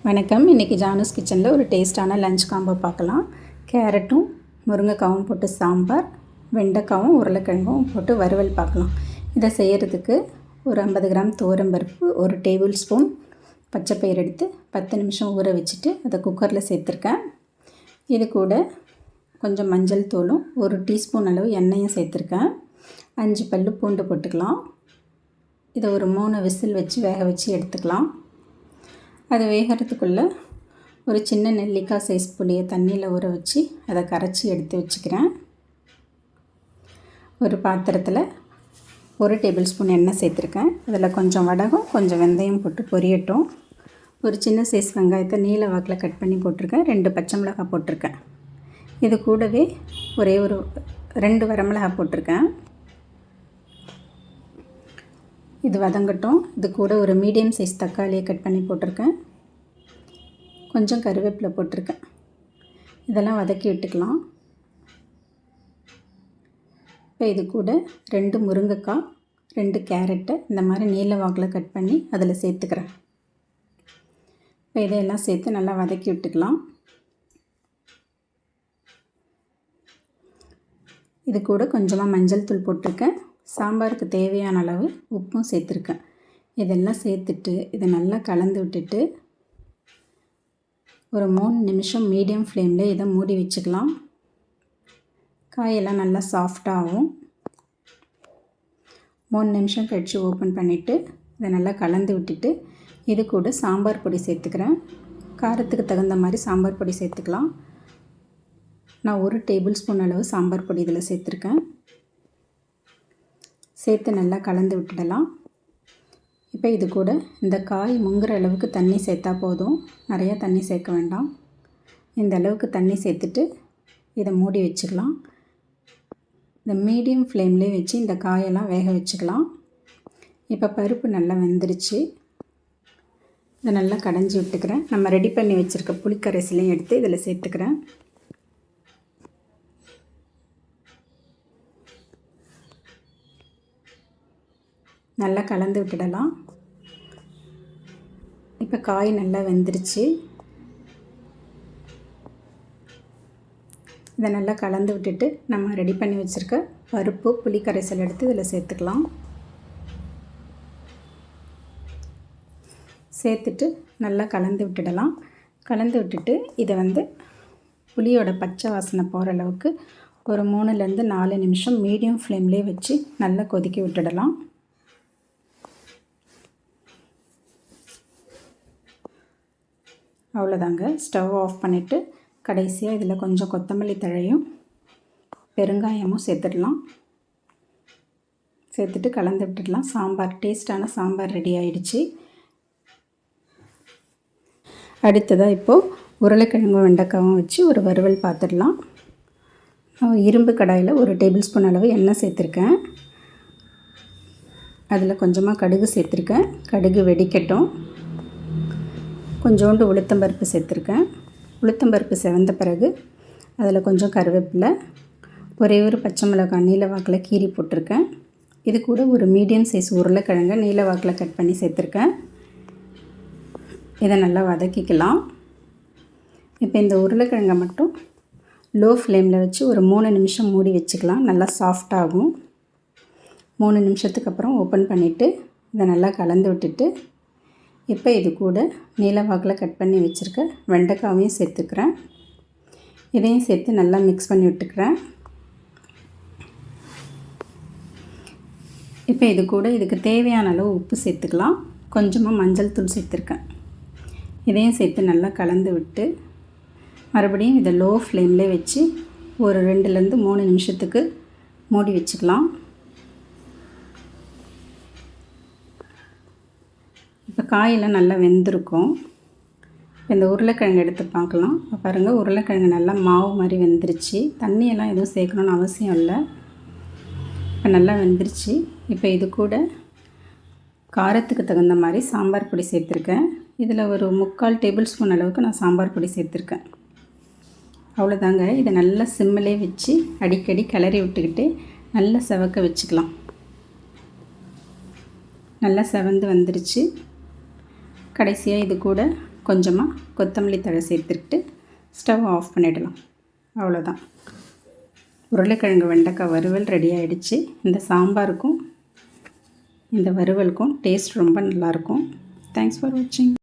வணக்கம். இன்றைக்கி ஜானூஸ் கிச்சனில் ஒரு டேஸ்ட்டான லஞ்ச் காம்போ பார்க்கலாம். கேரட்டும் முருங்கைக்காவும் போட்டு சாம்பார், வெண்டைக்காவும் உருளைக்கிழங்கும் போட்டு வறுவல் பார்க்கலாம். இதை செய்கிறதுக்கு ஒரு 50 கிராம் துவரம்பருப்பு, ஒரு டேபிள் ஸ்பூன் பச்சைப்பயிறு எடுத்து 10 நிமிஷம் ஊற வச்சுட்டு அதை குக்கரில் சேர்த்துருக்கேன். இது கூட கொஞ்சம் மஞ்சள் தூளும் ஒரு டீஸ்பூன் அளவு எண்ணெயும் சேர்த்துருக்கேன். 5 பல் பூண்டு போட்டுக்கலாம். இதை ஒரு 3 விசில் வச்சு வேக வச்சு எடுத்துக்கலாம். அது வேகிறதுக்குள்ளே ஒரு சின்ன நெல்லிக்காய் சைஸ் புளியை தண்ணியில் ஊற வச்சு அதை கரைச்சி எடுத்து வச்சுக்கிறேன். ஒரு பாத்திரத்தில் 1 டேபிள் ஸ்பூன் எண்ணெய் சேர்த்துருக்கேன். அதில் கொஞ்சம் வடகம், கொஞ்சம் வெந்தயம் போட்டு பொரியட்டும். ஒரு சின்ன சைஸ் வெங்காயத்தை நீல வாக்கில் கட் பண்ணி போட்டிருக்கேன். 2 பச்சை மிளகாய் போட்டிருக்கேன். இது கூடவே ஒரே 2 வரமிளகாய் போட்டிருக்கேன். இது வதங்கட்டும். இது கூட ஒரு மீடியம் சைஸ் தக்காளியை கட் பண்ணி போட்டிருக்கேன். கொஞ்சம் கருவேப்பிலை போட்டிருக்கேன். இதெல்லாம் வதக்கி விட்டுக்கலாம். இப்போ இது கூட 2 முருங்கைக்காய், 2 கேரட்டை இந்த மாதிரி நீல வாக்கில் கட் பண்ணி அதில் சேர்த்துக்கிறேன். இப்போ இதையெல்லாம் சேர்த்து நல்லா வதக்கி விட்டுக்கலாம். இது கூட கொஞ்சமாக மஞ்சள் தூள் போட்டிருக்கேன். சாம்பாருக்கு தேவையான அளவு உப்பும் சேர்த்துருக்கேன். இதெல்லாம் சேர்த்துட்டு இதை நல்லா கலந்து விட்டுட்டு ஒரு 3 நிமிஷம் மீடியம் ஃப்ளேமில் இதை மூடி வச்சுக்கலாம். காயெல்லாம் நல்லா சாஃப்டாகும். 3 நிமிஷம் கழித்து ஓப்பன் பண்ணிவிட்டு இதை நல்லா கலந்து விட்டுட்டு இது கூட சாம்பார் பொடி சேர்த்துக்கிறேன். காரத்துக்கு தகுந்த மாதிரி சாம்பார் பொடி சேர்த்துக்கலாம். நான் 1 டேபிள் ஸ்பூன் அளவு சாம்பார் பொடி இதில் சேர்த்துருக்கேன். சேர்த்து நல்லா கலந்து விட்டுடலாம். இப்போ இது கூட இந்த காய் முங்குற அளவுக்கு தண்ணி சேர்த்தா போதும். நிறையா தண்ணி சேர்க்க வேண்டாம். இந்த அளவுக்கு தண்ணி சேர்த்துட்டு இதை மூடி வச்சுக்கலாம். இந்த மீடியம் ஃப்ளேம்லேயே வச்சு இந்த காயெல்லாம் வேக வச்சுக்கலாம். இப்போ பருப்பு நல்லா வெந்துருச்சு. இதை நல்லா கடைஞ்சி விட்டுக்கிறேன். நம்ம ரெடி பண்ணி வச்சுருக்க புளிக்கரைசலையும் எடுத்து இதில் சேர்த்துக்கிறேன். நல்லா கலந்து விட்டுடலாம். இப்போ காய் நல்லா வெந்துருச்சு. இதை நல்லா கலந்து விட்டுட்டு நம்ம ரெடி பண்ணி வச்சுருக்க பருப்பு புளி கரைசல் எடுத்து இதில் சேர்த்துக்கலாம். சேர்த்துட்டு நல்லா கலந்து விட்டுடலாம். கலந்து விட்டுட்டு இதை புளியோட பச்சை வாசனை போகிற அளவுக்கு ஒரு 3லேருந்து 4 நிமிஷம் மீடியம் ஃப்ளேம்லேயே வச்சு நல்லா கொதிக்க விட்டுடலாம். அவ்வளோதாங்க. ஸ்டவ் ஆஃப் பண்ணிவிட்டு கடைசியாக இதில் கொஞ்சம் கொத்தமல்லி தழையும் பெருங்காயமும் சேர்த்துடலாம். சேர்த்துட்டு கலந்து விட்டுடலாம். சாம்பார், டேஸ்ட்டான சாம்பார் ரெடி ஆகிடுச்சு. அடுத்ததாக இப்போது உருளைக்கிழங்கும் வெண்டைக்காவும் வச்சு ஒரு வறுவல் பார்த்துடலாம். இரும்பு கடாயில் 1 டேபிள் ஸ்பூன் அளவு எண்ணெய் சேர்த்துருக்கேன். அதில் கொஞ்சமாக கடுகு சேர்த்துருக்கேன். கடுகு வெடிக்கட்டும். கொஞ்சோண்டு உளுத்தம்பருப்பு சேர்த்துருக்கேன். உளுத்தம்பருப்பு செவந்த பிறகு அதில் கொஞ்சம் கருவேப்பிலை, ஒரே ஒரு பச்சை மிளகாய் நீல வாக்கில் கீரி போட்டிருக்கேன். இது கூட ஒரு மீடியம் சைஸ் உருளைக்கிழங்கை நீல வாக்கில் கட் பண்ணி சேர்த்துருக்கேன். இதை நல்லா வதக்கிக்கலாம். இப்போ இந்த உருளைக்கிழங்கை மட்டும் லோ ஃப்ளேமில் வச்சு ஒரு 3 நிமிஷம் மூடி வச்சுக்கலாம். நல்லா சாஃப்டாகும். 3 நிமிஷத்துக்கு அப்புறம் ஓப்பன் பண்ணிவிட்டு இதை நல்லா கலந்து விட்டுட்டு இப்போ இது கூட நீல வாக்கில் கட் பண்ணி வச்சுருக்க வெண்டைக்காவையும் சேர்த்துக்கிறேன். இதையும் சேர்த்து நல்லா மிக்ஸ் பண்ணி விட்டுக்கிறேன். இப்போ இது கூட இதுக்கு தேவையான அளவு உப்பு சேர்த்துக்கலாம். கொஞ்சமாக மஞ்சள் தூள் சேர்த்துருக்கேன். இதையும் சேர்த்து நல்லா கலந்து விட்டு மறுபடியும் இதை லோ ஃப்ளேம்லேயே வச்சு ஒரு 2லேருந்து 3 நிமிஷத்துக்கு மூடி வச்சுக்கலாம். இப்போ காயெல்லாம் நல்லா வெந்திருக்கும். இந்த உருளைக்கிழங்கு எடுத்து பார்க்கலாம். இப்போ பாருங்கள், உருளைக்கிழங்கு நல்லா மாவு மாதிரி வெந்துருச்சு. தண்ணியெல்லாம் எதுவும் சேர்க்கணுன்னு அவசியம் இல்லை. இப்போ நல்லா வெந்துருச்சு. இப்போ இது கூட காரத்துக்கு தகுந்த மாதிரி சாம்பார் பொடி சேர்த்துருக்கேன். இதில் ஒரு 3/4 டேபிள் ஸ்பூன் அளவுக்கு நான் சாம்பார் பொடி சேர்த்துருக்கேன். அவ்வளோதாங்க. இதை நல்லா சிம்மிலே வச்சு அடிக்கடி கிளறி விட்டுக்கிட்டு நல்லா செவக்க வச்சுக்கலாம். நல்லா செவந்து வந்துருச்சு. கடைசியாக இது கூட கொஞ்சமாக கொத்தமல்லி தழை சேர்த்துக்கிட்டு ஸ்டவ் ஆஃப் பண்ணிடலாம். அவ்வளோதான், உருளைக்கிழங்கு வெண்டைக்காய் வறுவல் ரெடி ஆகிடுச்சு. இந்த சாம்பாருக்கும் இந்த வறுவலுக்கும் டேஸ்ட் ரொம்ப நல்லாயிருக்கும். தேங்க்ஸ் ஃபார் வாட்சிங்.